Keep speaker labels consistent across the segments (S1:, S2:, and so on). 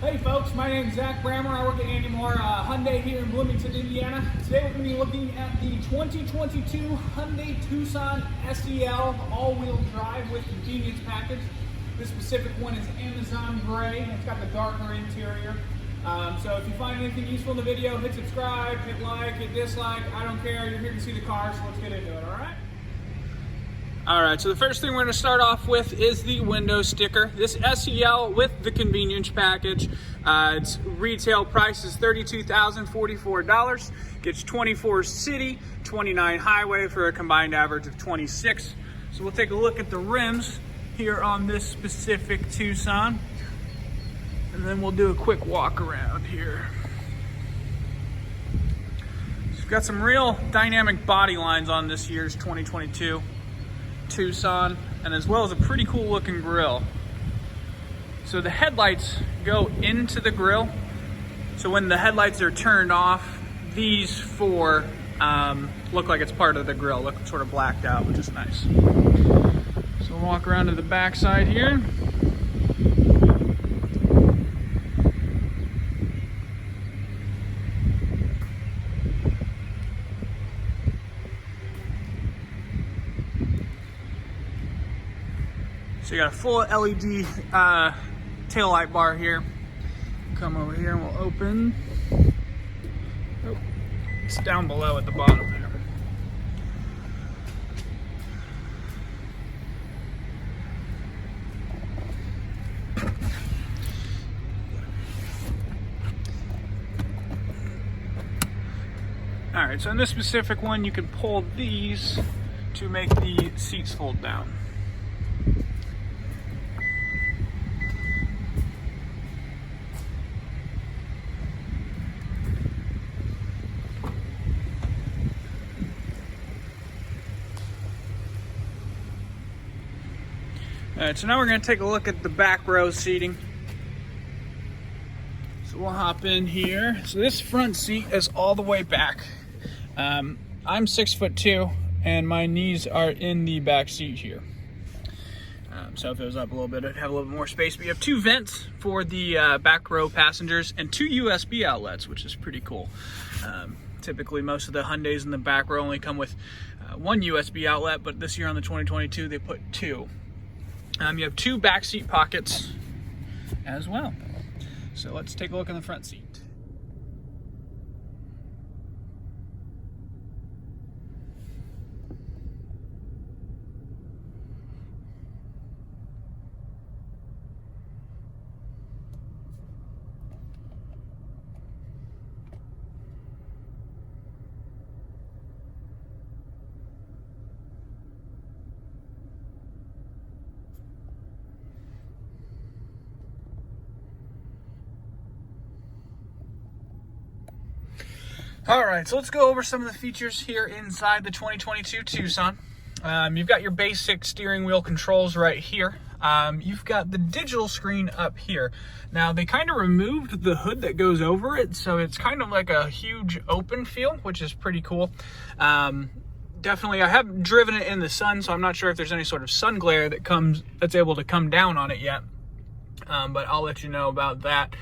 S1: Hey folks, my name is Zach Brammer. I work at Andy Moore Hyundai here in Bloomington, Indiana. Today we're going to be looking at the 2022 Hyundai Tucson SEL all-wheel drive with convenience package. This specific one is Amazon Gray. It's got the darker interior. So if you find anything useful in the video, hit subscribe, hit like, hit dislike. I don't care. You're here to see the car, so let's get into it, all right?
S2: Alright, so the first thing we're going to start off with is the window sticker. This SEL with the convenience package, its retail price is $32,044. Gets 24 city, 29 highway for a combined average of 26. So we'll take a look at the rims here on this specific Tucson. And then we'll do a quick walk around here. So we've got some real dynamic body lines on this year's 2022 Tucson, and as well as a pretty cool looking grille. So the headlights go into the grille. So when the headlights are turned off, these four look like it's part of the grille, look sort of blacked out, which is nice. So we'll walk around to the back side here. So you got a full LED tail light bar here. Come over here and we'll open. Oh, it's down below at the bottom there. All right, so in this specific one, you can pull these to make the seats fold down. Alright, so now we're going to take a look at the back row seating. So we'll hop in here. So this front seat is all the way back. I'm 6'2", and my knees are in the back seat here. So if it was up a little bit, I'd have a little bit more space. But you have two vents for the back row passengers and two USB outlets, which is pretty cool. Typically, most of the Hyundais in the back row only come with one USB outlet, but this year on the 2022, they put two. You have two back seat pockets as well. So let's take a look in the front seat. All right, so let's go over some of the features here inside the 2022 Tucson. You've got your basic steering wheel controls right here. You've got the digital screen up here. Now, they kind of removed the hood that goes over it, so it's kind of like a huge open feel, which is pretty cool. Definitely, I haven't driven it in the sun, so I'm not sure if there's any sort of sun glare that's able to come down on it yet. But I'll let you know about that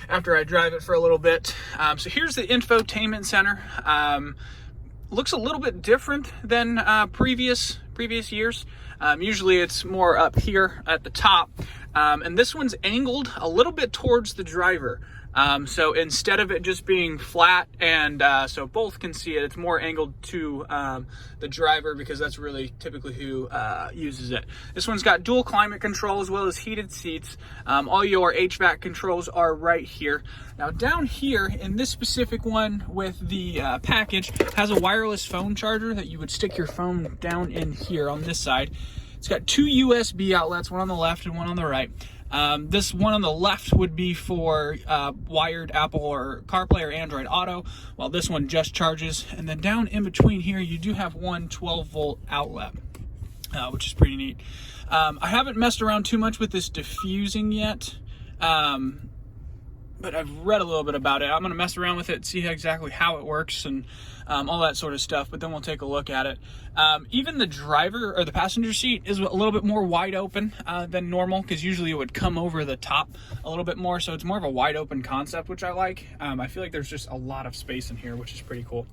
S2: after I drive it for a little bit. So here's the infotainment center. Looks a little bit different than previous years. Usually it's more up here at the top, and this one's angled a little bit towards the driver. So instead of it just being flat and so both can see it, it's more angled to the driver, because that's really typically who uses it. This one's got dual climate control as well as heated seats. All your HVAC controls are right here. Now down here in this specific one with the package has a wireless phone charger that you would stick your phone down in here on this side. It's got two USB outlets, one on the left and one on the right. This one on the left would be for wired Apple or CarPlay or Android Auto, while this one just charges. And then down in between here, you do have one 12-volt outlet, which is pretty neat. I haven't messed around too much with this diffusing yet. but I've read a little bit about it. I'm gonna mess around with it, see exactly how it works and all that sort of stuff, but then we'll take a look at it. Even the driver or the passenger seat is a little bit more wide open than normal, because usually it would come over the top a little bit more, so it's more of a wide open concept, which I like. I feel like there's just a lot of space in here, which is pretty cool.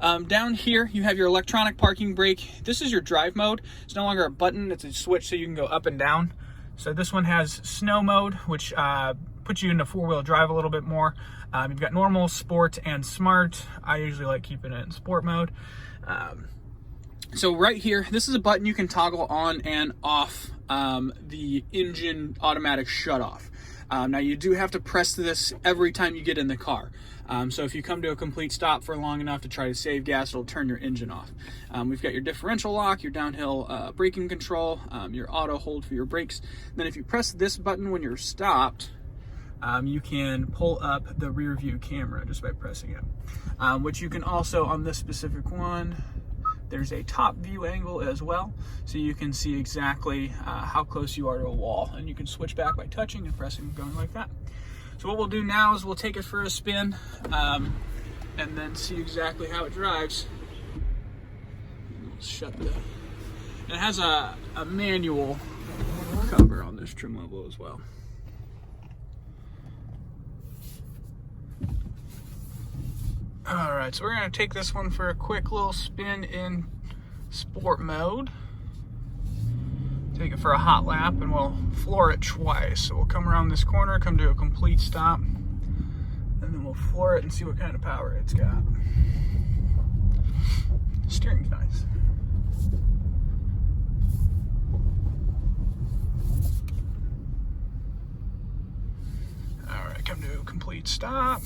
S2: Down here you have your electronic parking brake. This is your drive mode. It's no longer a button, it's a switch, so you can go up and down. So this one has snow mode, which puts you into four-wheel drive a little bit more. You've got normal, sport, and smart. I usually like keeping it in sport mode. So right here, this is a button you can toggle on and off the engine automatic shutoff. Now you do have to press this every time you get in the car. So if you come to a complete stop for long enough to try to save gas, it'll turn your engine off. We've got your differential lock, your downhill braking control, your auto hold for your brakes. Then if you press this button when you're stopped, you can pull up the rear view camera just by pressing it. Which you can also, on this specific one, there's a top view angle as well, so you can see exactly how close you are to a wall, and you can switch back by touching and pressing, going like that. So what we'll do now is we'll take it for a spin and then see exactly how it drives. We'll shut the... And it has a manual cover on this trim level as well. All right, so we're gonna take this one for a quick little spin in sport mode. Take it for a hot lap and we'll floor it twice. So we'll come around this corner, come to a complete stop, and then we'll floor it and see what kind of power it's got. Steering's nice. All right, come to a complete stop.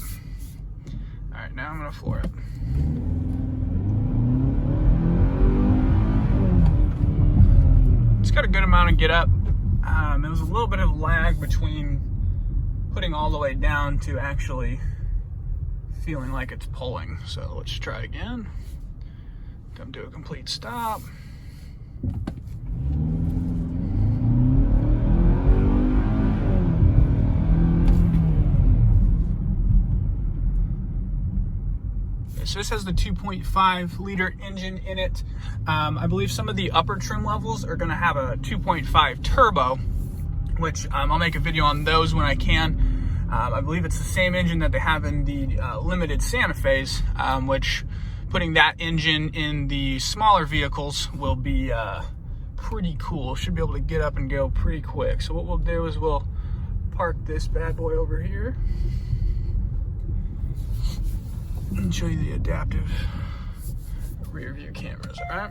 S2: All right, now I'm gonna floor it. It's got a good amount of get up. There was a little bit of lag between putting all the way down to actually feeling like it's pulling. So let's try again. Come to a complete stop. So this has the 2.5 liter engine in it. I believe some of the upper trim levels are gonna have a 2.5 turbo, which I'll make a video on those when I can. I believe it's the same engine that they have in the limited Santa Fe's, which putting that engine in the smaller vehicles will be pretty cool. Should be able to get up and go pretty quick. So what we'll do is we'll park this bad boy over here and show you the adaptive rear view cameras, all right?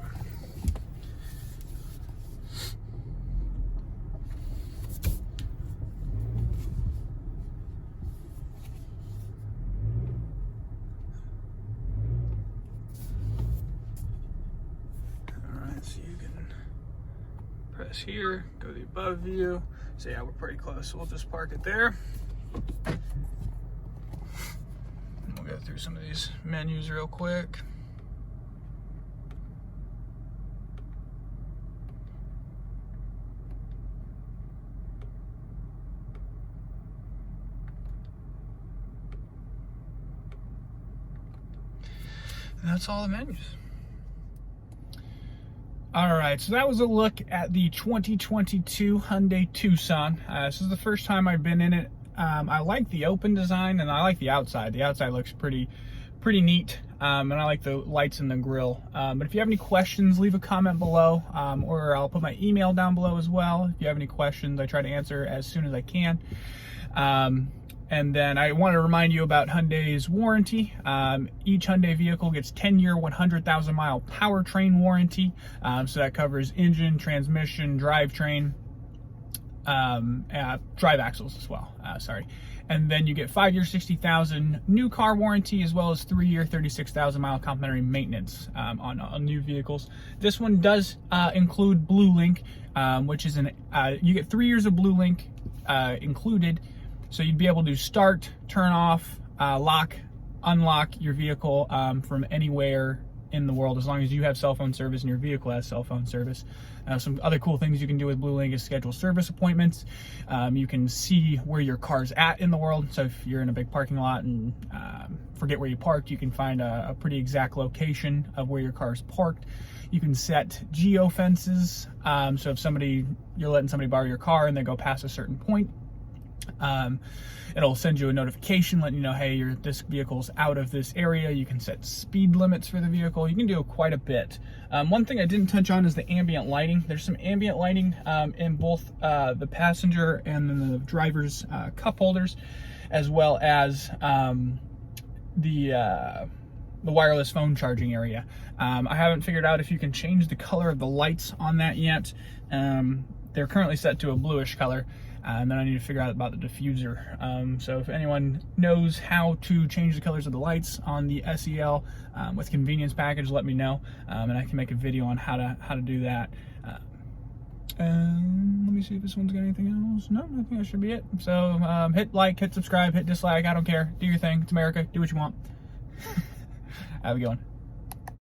S2: All right, so you can press here, go to the above view. So yeah, we're pretty close, so we'll just park it there. We'll go through some of these menus real quick. And that's all the menus. All right, so that was a look at the 2022 Hyundai Tucson. This is the first time I've been in it. I like the open design and I like the outside. The outside looks pretty neat, and I like the lights in the grille. But if you have any questions, leave a comment below, or I'll put my email down below as well. If you have any questions, I try to answer as soon as I can. And then I want to remind you about Hyundai's warranty. Each Hyundai vehicle gets 10-year, 100,000 mile powertrain warranty. So that covers engine, transmission, drivetrain, drive axles as well, and then you get 5-year 60,000 new car warranty, as well as 3-year 36,000 mile complimentary maintenance on new vehicles. This one does include Blue Link, which is you get 3 years of Blue Link included, so you'd be able to start, turn off, lock, unlock your vehicle from anywhere in the world, as long as you have cell phone service and your vehicle has cell phone service. Some other cool things you can do with BlueLink is schedule service appointments. You can see where your car's at in the world. So if you're in a big parking lot and forget where you parked, you can find a pretty exact location of where your car is parked. You can set geo fences. So if you're letting somebody borrow your car and they go past a certain point, it'll send you a notification letting you know, hey, this vehicle's out of this area. You can set speed limits for the vehicle. You can do quite a bit. One thing I didn't touch on is the ambient lighting. There's some ambient lighting in both the passenger and then the driver's cup holders, as well as the wireless phone charging area. I haven't figured out if you can change the color of the lights on that yet. They're currently set to a bluish color. And then I need to figure out about the diffuser. So if anyone knows how to change the colors of the lights on the SEL with convenience package, let me know, and I can make a video on how to do that. And let me see if this one's got anything else. No, I think that should be it. So hit like, hit subscribe, hit dislike. I don't care. Do your thing. It's America. Do what you want. Have a good one.